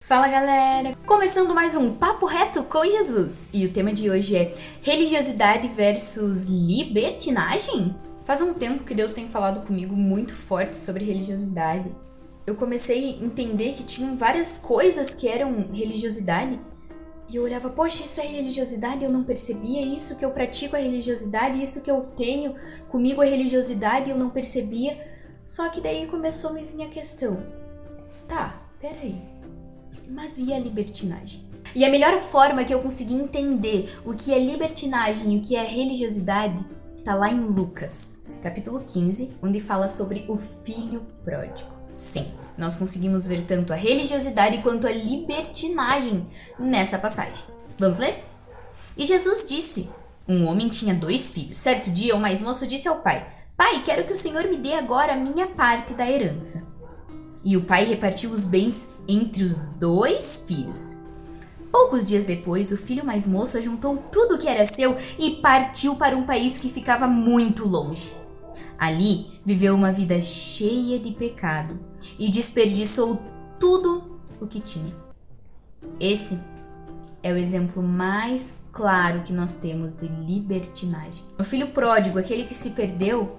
Fala galera! Começando mais um Papo Reto com Jesus. E o tema de hoje é religiosidade versus libertinagem? Faz um tempo que Deus tem falado comigo muito forte sobre religiosidade. Eu comecei a entender que tinham várias coisas que eram religiosidade. E eu olhava, poxa, isso é religiosidade? Eu não percebia. Isso que eu pratico é religiosidade, isso que eu tenho comigo é religiosidade, eu não percebia. Só que daí começou a me vir a questão. Tá, peraí. Mas e a libertinagem? E a melhor forma que eu consegui entender o que é libertinagem e o que é religiosidade está lá em Lucas, capítulo 15, onde fala sobre o filho pródigo. Sim, nós conseguimos ver tanto a religiosidade quanto a libertinagem nessa passagem. Vamos ler? E Jesus disse: um homem tinha 2 filhos. Certo dia, o mais moço disse ao pai: Pai, quero que o Senhor me dê agora a minha parte da herança. E o pai repartiu os bens entre os 2 filhos. Poucos dias depois, o filho mais moço juntou tudo o que era seu e partiu para um país que ficava muito longe. Ali, viveu uma vida cheia de pecado e desperdiçou tudo o que tinha. Esse é o exemplo mais claro que nós temos de libertinagem. O filho pródigo, aquele que se perdeu,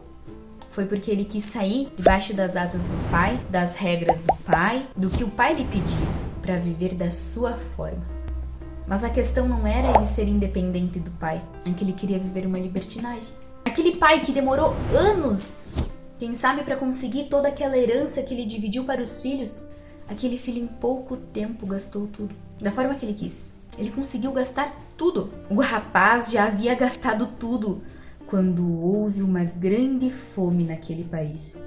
foi porque ele quis sair debaixo das asas do pai, das regras do pai, do que o pai lhe pedia, para viver da sua forma. Mas a questão não era ele ser independente do pai, é que ele queria viver uma libertinagem. Aquele pai que demorou anos, quem sabe, para conseguir toda aquela herança que ele dividiu para os filhos, aquele filho em pouco tempo gastou tudo, da forma que ele quis. Ele conseguiu gastar tudo. O rapaz já havia gastado tudo quando houve uma grande fome naquele país,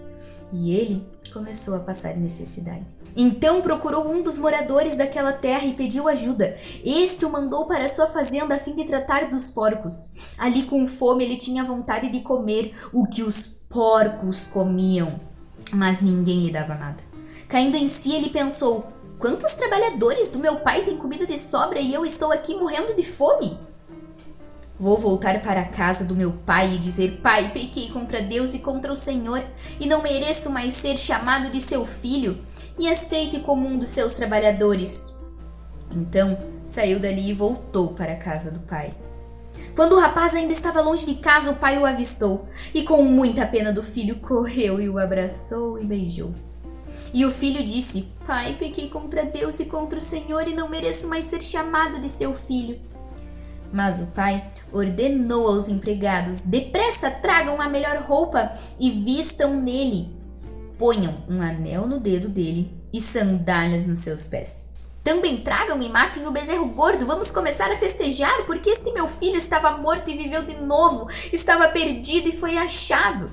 e ele começou a passar necessidade. Então procurou um dos moradores daquela terra e pediu ajuda. Este o mandou para sua fazenda a fim de tratar dos porcos. Ali com fome ele tinha vontade de comer o que os porcos comiam, mas ninguém lhe dava nada. Caindo em si, ele pensou: quantos trabalhadores do meu pai têm comida de sobra e eu estou aqui morrendo de fome? Vou voltar para a casa do meu pai e dizer: Pai, pequei contra Deus e contra o Senhor, e não mereço mais ser chamado de seu filho, e aceite como um dos seus trabalhadores. Então saiu dali e voltou para a casa do pai. Quando o rapaz ainda estava longe de casa, o pai o avistou, e com muita pena do filho, correu e o abraçou e beijou. E o filho disse: Pai, pequei contra Deus e contra o Senhor, e não mereço mais ser chamado de seu filho. Mas o pai ordenou aos empregados: depressa tragam a melhor roupa e vistam nele. Ponham um anel no dedo dele e sandálias nos seus pés. Também tragam e matem o bezerro gordo. Vamos começar a festejar, porque este meu filho estava morto e viveu de novo, estava perdido e foi achado.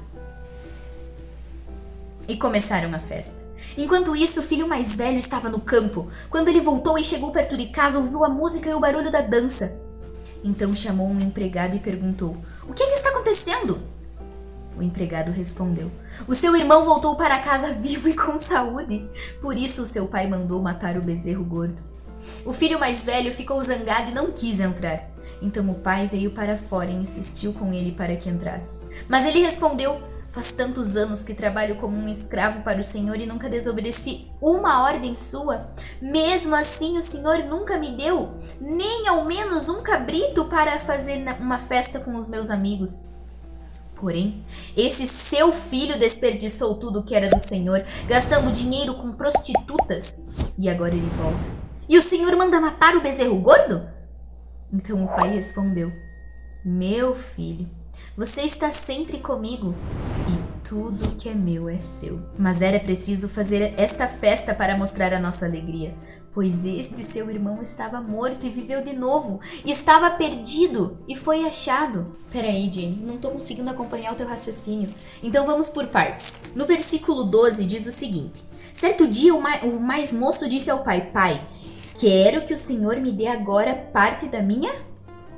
E começaram a festa. Enquanto isso, o filho mais velho estava no campo. Quando ele voltou e chegou perto de casa, ouviu a música e o barulho da dança. Então chamou um empregado e perguntou: o que está acontecendo? O empregado respondeu: o seu irmão voltou para casa vivo e com saúde. Por isso o seu pai mandou matar o bezerro gordo. O filho mais velho ficou zangado e não quis entrar. Então o pai veio para fora e insistiu com ele para que entrasse. Mas ele respondeu: faz tantos anos que trabalho como um escravo para o Senhor e nunca desobedeci uma ordem sua. Mesmo assim, o Senhor nunca me deu nem ao menos um cabrito para fazer uma festa com os meus amigos. Porém, esse seu filho desperdiçou tudo que era do Senhor, gastando dinheiro com prostitutas. E agora ele volta. E o Senhor manda matar o bezerro gordo? Então o pai respondeu: meu filho, você está sempre comigo e tudo que é meu é seu. Mas era preciso fazer esta festa para mostrar a nossa alegria, pois este seu irmão estava morto e viveu de novo, estava perdido e foi achado. Peraí, Jenny, não tô conseguindo acompanhar o teu raciocínio. Então vamos por partes. No versículo 12 diz o seguinte: certo dia o mais moço disse ao pai: Pai, quero que o Senhor me dê agora parte da minha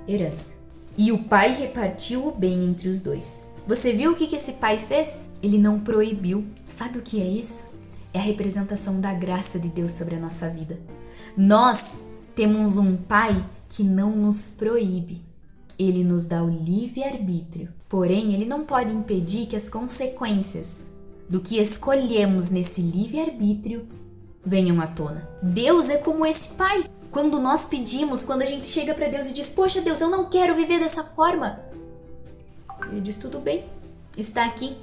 herança. E o pai repartiu o bem entre os 2. Você viu o que esse pai fez? Ele não proibiu. Sabe o que é isso? É a representação da graça de Deus sobre a nossa vida. Nós temos um pai que não nos proíbe. Ele nos dá o livre-arbítrio. Porém, ele não pode impedir que as consequências do que escolhemos nesse livre-arbítrio venham à tona. Deus é como esse pai. Quando nós pedimos, quando a gente chega para Deus e diz, poxa Deus, eu não quero viver dessa forma. Ele diz, tudo bem, está aqui.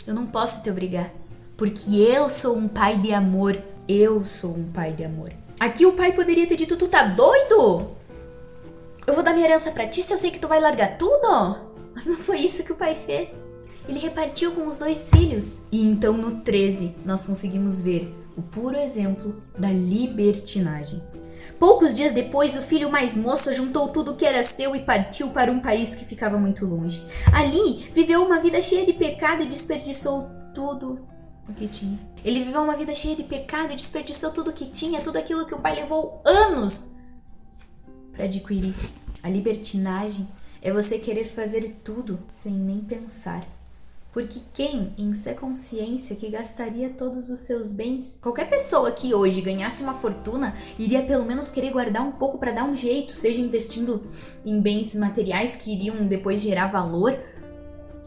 Eu não posso te obrigar, porque eu sou um pai de amor. Eu sou um pai de amor. Aqui o pai poderia ter dito, tu tá doido? Eu vou dar minha herança pra ti se eu sei que tu vai largar tudo? Mas não foi isso que o pai fez. Ele repartiu com os 2 filhos. E então no 13 nós conseguimos ver o puro exemplo da libertinagem. Poucos dias depois, o filho mais moço juntou tudo que era seu e partiu para um país que ficava muito longe. Ali, viveu uma vida cheia de pecado e desperdiçou tudo o que tinha. Ele viveu uma vida cheia de pecado e desperdiçou tudo o que tinha, tudo aquilo que o pai levou anos para adquirir. A libertinagem é você querer fazer tudo sem nem pensar. Porque quem, em sã consciência, que gastaria todos os seus bens? Qualquer pessoa que hoje ganhasse uma fortuna, iria pelo menos querer guardar um pouco para dar um jeito, seja investindo em bens materiais que iriam depois gerar valor,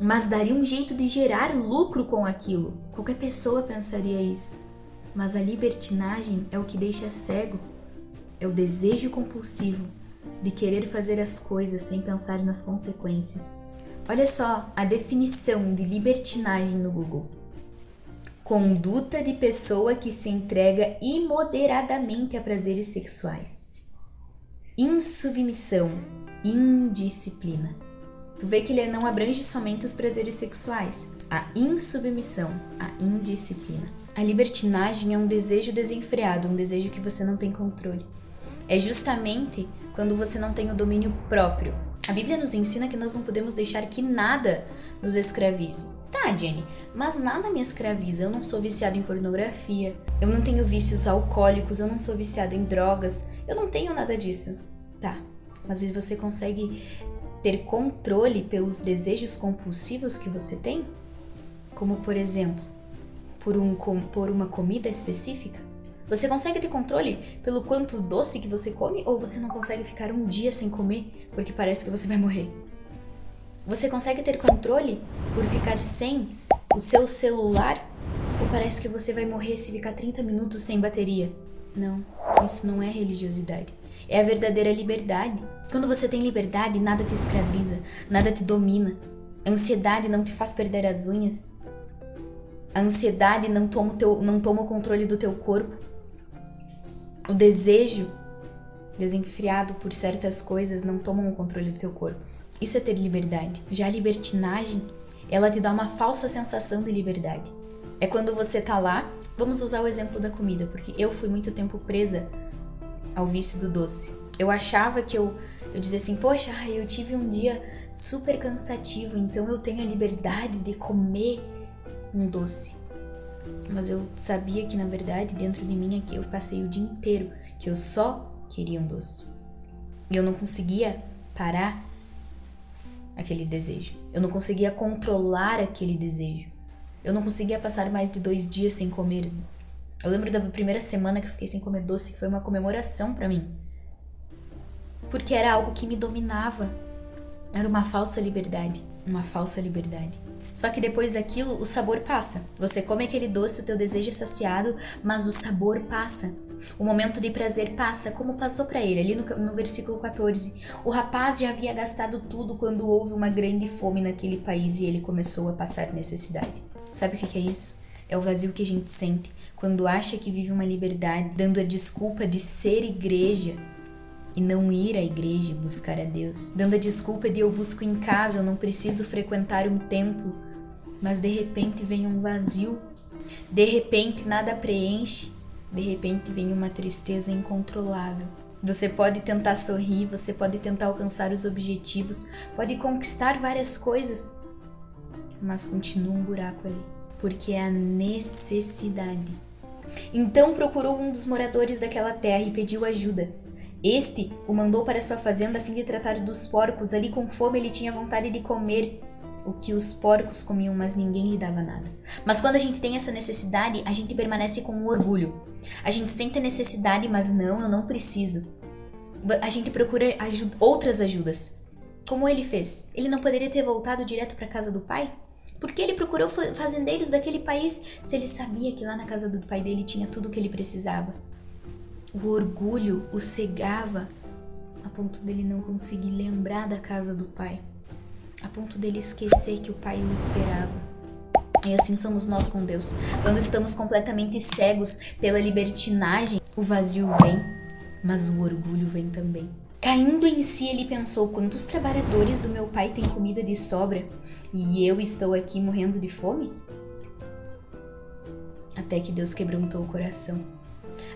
mas daria um jeito de gerar lucro com aquilo. Qualquer pessoa pensaria isso. Mas a libertinagem é o que deixa cego. É o desejo compulsivo de querer fazer as coisas sem pensar nas consequências. Olha só a definição de libertinagem no Google. Conduta de pessoa que se entrega imoderadamente a prazeres sexuais. Insubmissão, indisciplina. Tu vê que ele não abrange somente os prazeres sexuais. A insubmissão, a indisciplina. A libertinagem é um desejo desenfreado, um desejo que você não tem controle. É justamente quando você não tem o domínio próprio. A Bíblia nos ensina que nós não podemos deixar que nada nos escravize. Tá, Jenny, mas nada me escraviza. Eu não sou viciado em pornografia, eu não tenho vícios alcoólicos, eu não sou viciado em drogas, eu não tenho nada disso. Tá, mas você consegue ter controle pelos desejos compulsivos que você tem? Como, por exemplo, por uma comida específica? Você consegue ter controle pelo quanto doce que você come ou você não consegue ficar um dia sem comer porque parece que você vai morrer? Você consegue ter controle por ficar sem o seu celular ou parece que você vai morrer se ficar 30 minutos sem bateria? Não, isso não é religiosidade. É a verdadeira liberdade. Quando você tem liberdade, nada te escraviza, nada te domina. A ansiedade não te faz perder as unhas. A ansiedade não toma o controle do teu corpo. O desejo desenfreado por certas coisas não toma o controle do teu corpo. Isso é ter liberdade. Já a libertinagem, ela te dá uma falsa sensação de liberdade. É quando você tá lá, vamos usar o exemplo da comida, porque eu fui muito tempo presa ao vício do doce. Eu achava que eu dizia assim, poxa, eu tive um dia super cansativo, então eu tenho a liberdade de comer um doce. Mas eu sabia que, na verdade, dentro de mim aqui eu passei o dia inteiro que eu só queria um doce. E eu não conseguia parar aquele desejo. Eu não conseguia controlar aquele desejo. Eu não conseguia passar mais de 2 dias sem comer. Eu lembro da primeira semana que eu fiquei sem comer doce, que foi uma comemoração pra mim. Porque era algo que me dominava. Era uma falsa liberdade. Uma falsa liberdade. Só que depois daquilo, o sabor passa. Você come aquele doce, o teu desejo é saciado, mas o sabor passa. O momento de prazer passa, como passou para ele, ali no versículo 14. O rapaz já havia gastado tudo quando houve uma grande fome naquele país e ele começou a passar necessidade. Sabe o que é isso? É o vazio que a gente sente quando acha que vive uma liberdade, dando a desculpa de ser igreja e não ir à igreja buscar a Deus, dando a desculpa de eu busco em casa, eu não preciso frequentar um templo, mas de repente vem um vazio, de repente nada preenche, de repente vem uma tristeza incontrolável. Você pode tentar sorrir, você pode tentar alcançar os objetivos, pode conquistar várias coisas, mas continua um buraco ali, porque é a necessidade. Então procurou um dos moradores daquela terra e pediu ajuda. Este o mandou para sua fazenda a fim de tratar dos porcos. Ali com fome ele tinha vontade de comer o que os porcos comiam, mas ninguém lhe dava nada. Mas quando a gente tem essa necessidade, a gente permanece com um orgulho. A gente sente a necessidade, mas não, eu não preciso. A gente procura outras ajudas. Como ele fez? Ele não poderia ter voltado direto para a casa do pai? Por que ele procurou fazendeiros daquele país se ele sabia que lá na casa do pai dele tinha tudo o que ele precisava? O orgulho o cegava a ponto dele não conseguir lembrar da casa do pai, a ponto dele esquecer que o pai o esperava. E assim somos nós com Deus. Quando estamos completamente cegos pela libertinagem, o vazio vem, mas o orgulho vem também. Caindo em si, ele pensou: quantos trabalhadores do meu pai têm comida de sobra e eu estou aqui morrendo de fome? Até que Deus quebrantou o coração.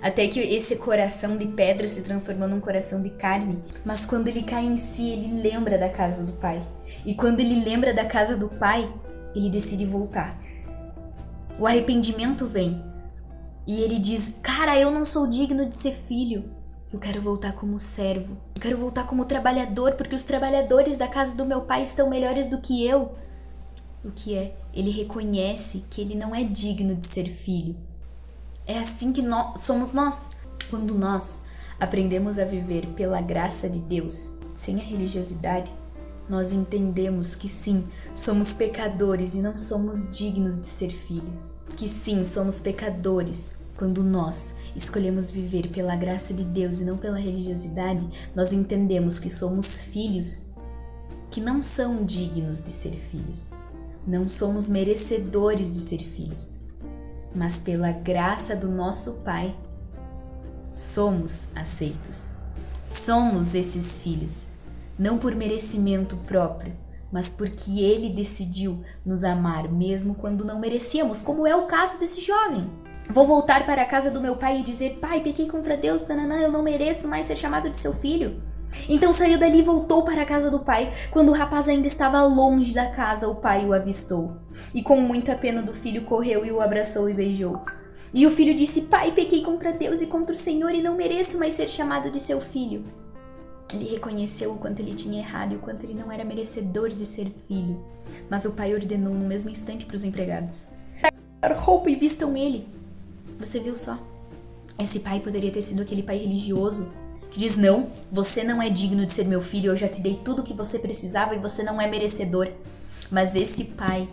Até que esse coração de pedra se transformou num coração de carne. Mas quando ele cai em si, ele lembra da casa do pai. E quando ele lembra da casa do pai, ele decide voltar. O arrependimento vem. E ele diz: cara, eu não sou digno de ser filho. Eu quero voltar como servo. Eu quero voltar como trabalhador, porque os trabalhadores da casa do meu pai estão melhores do que eu. O que é? Ele reconhece que ele não é digno de ser filho. É assim que somos nós. Quando nós aprendemos a viver pela graça de Deus, sem a religiosidade, nós entendemos que sim, somos pecadores e não somos dignos de ser filhos. Que sim, somos pecadores. Quando nós escolhemos viver pela graça de Deus e não pela religiosidade, nós entendemos que somos filhos que não são dignos de ser filhos. Não somos merecedores de ser filhos. Mas pela graça do nosso Pai, somos aceitos. Somos esses filhos, não por merecimento próprio, mas porque Ele decidiu nos amar mesmo quando não merecíamos, como é o caso desse jovem. Vou voltar para a casa do meu pai e dizer: pai, pequei contra Deus, tananã, eu não mereço mais ser chamado de seu filho. Então saiu dali e voltou para a casa do pai. Quando o rapaz ainda estava longe da casa, o pai o avistou. E com muita pena do filho, correu e o abraçou e beijou. E o filho disse: pai, pequei contra Deus e contra o Senhor e não mereço mais ser chamado de seu filho. Ele reconheceu o quanto ele tinha errado e o quanto ele não era merecedor de ser filho. Mas o pai ordenou no mesmo instante para os empregados: roupa e vistam ele. Você viu só? Esse pai poderia ter sido aquele pai religioso que diz: não, você não é digno de ser meu filho, eu já te dei tudo o que você precisava e você não é merecedor. Mas esse pai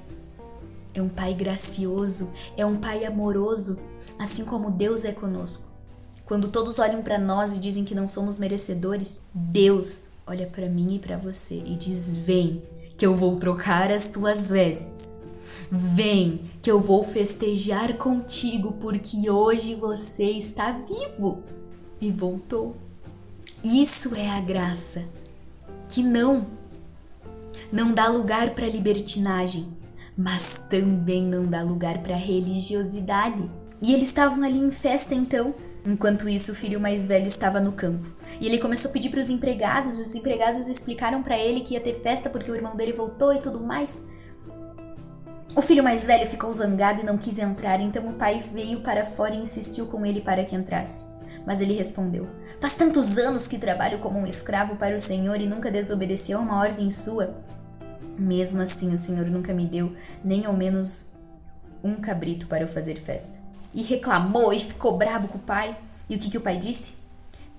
é um pai gracioso, é um pai amoroso, assim como Deus é conosco. Quando todos olham para nós e dizem que não somos merecedores, Deus olha para mim e para você e diz: vem, que eu vou trocar as tuas vestes. Vem, que eu vou festejar contigo, porque hoje você está vivo. E voltou. Isso é a graça, que não dá lugar para libertinagem, mas também não dá lugar para religiosidade. E eles estavam ali em festa então. Enquanto isso, o filho mais velho estava no campo. E ele começou a pedir para os empregados. Os empregados explicaram para ele que ia ter festa porque o irmão dele voltou e tudo mais. O filho mais velho ficou zangado e não quis entrar. Então o pai veio para fora e insistiu com ele para que entrasse. Mas ele respondeu: faz tantos anos que trabalho como um escravo para o Senhor e nunca desobedeci a uma ordem sua. Mesmo assim, o Senhor nunca me deu nem ao menos um cabrito para eu fazer festa. E reclamou e ficou bravo com o pai. E o que o pai disse?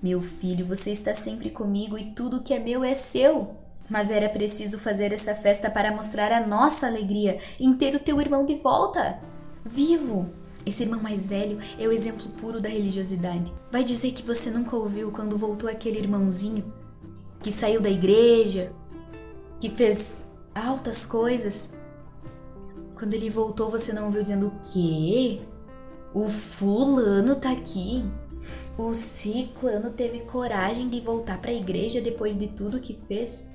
Meu filho, você está sempre comigo e tudo que é meu é seu. Mas era preciso fazer essa festa para mostrar a nossa alegria em ter o teu irmão de volta, vivo. Esse irmão mais velho é o exemplo puro da religiosidade. Vai dizer que você nunca ouviu quando voltou aquele irmãozinho que saiu da igreja, que fez altas coisas. Quando ele voltou, você não ouviu dizendo: o quê? O fulano tá aqui? O ciclano teve coragem de voltar para a igreja depois de tudo que fez?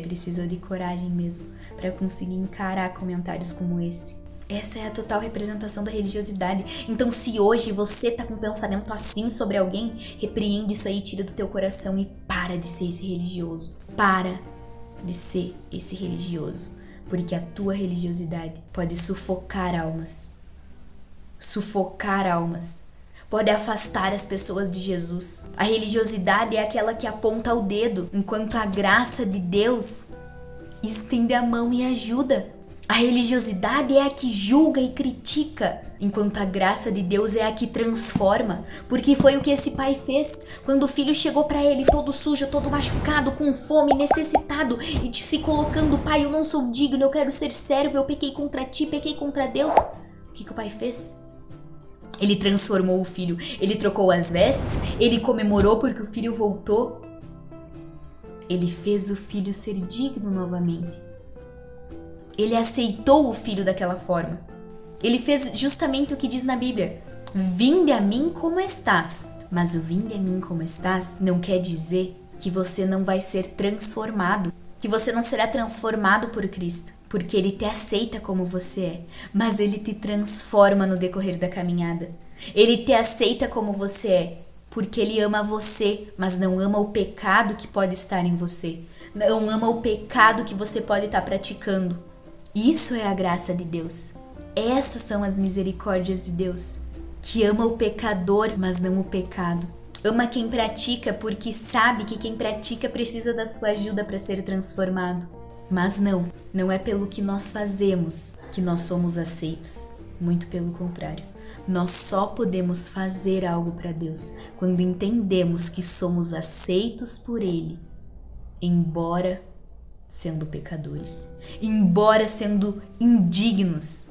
Precisou de coragem mesmo para conseguir encarar comentários como esse. Essa é a total representação da religiosidade. Então, se hoje você tá com um pensamento assim sobre alguém, repreende isso aí, tira do teu coração e para de ser esse religioso. Para de ser esse religioso, porque a tua religiosidade pode sufocar almas. Sufocar almas. Pode afastar as pessoas de Jesus. A religiosidade é aquela que aponta o dedo, enquanto a graça de Deus estende a mão e ajuda. A religiosidade é a que julga e critica, enquanto a graça de Deus é a que transforma, porque foi o que esse pai fez quando o filho chegou para ele todo sujo, todo machucado, com fome, necessitado e se colocando: pai, eu não sou digno, eu quero ser servo, eu pequei contra ti, pequei contra Deus. O que o pai fez? Ele transformou o filho, ele trocou as vestes, ele comemorou porque o filho voltou. Ele fez o filho ser digno novamente. Ele aceitou o filho daquela forma. Ele fez justamente o que diz na Bíblia: vinde a mim como estás. Mas o vinde a mim como estás não quer dizer que você não vai ser transformado, que você não será transformado por Cristo, porque Ele te aceita como você é, mas Ele te transforma no decorrer da caminhada. Ele te aceita como você é, porque Ele ama você, mas não ama o pecado que pode estar em você, não ama o pecado que você pode estar praticando. Isso é a graça de Deus. Essas são as misericórdias de Deus, que ama o pecador, mas não o pecado. Ama quem pratica, porque sabe que quem pratica precisa da sua ajuda para ser transformado. Mas não é pelo que nós fazemos que nós somos aceitos. Muito pelo contrário. Nós só podemos fazer algo para Deus quando entendemos que somos aceitos por Ele, embora sendo pecadores, embora sendo indignos,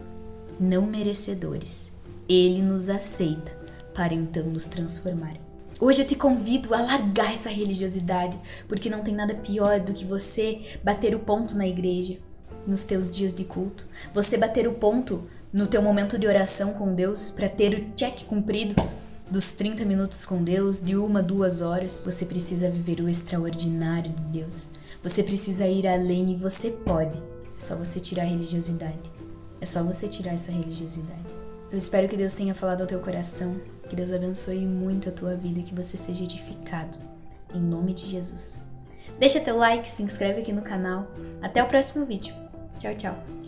não merecedores. Ele nos aceita para então nos transformar. Hoje eu te convido a largar essa religiosidade, porque não tem nada pior do que você bater o ponto na igreja, nos teus dias de culto, você bater o ponto no teu momento de oração com Deus para ter o check cumprido dos 30 minutos com Deus, de 1, 2 horas. Você precisa viver o extraordinário de Deus. Você precisa ir além e você pode. É só você tirar a religiosidade. É só você tirar essa religiosidade. Eu espero que Deus tenha falado ao teu coração, que Deus abençoe muito a tua vida, que você seja edificado. Em nome de Jesus. Deixa teu like, se inscreve aqui no canal. Até o próximo vídeo. Tchau, tchau.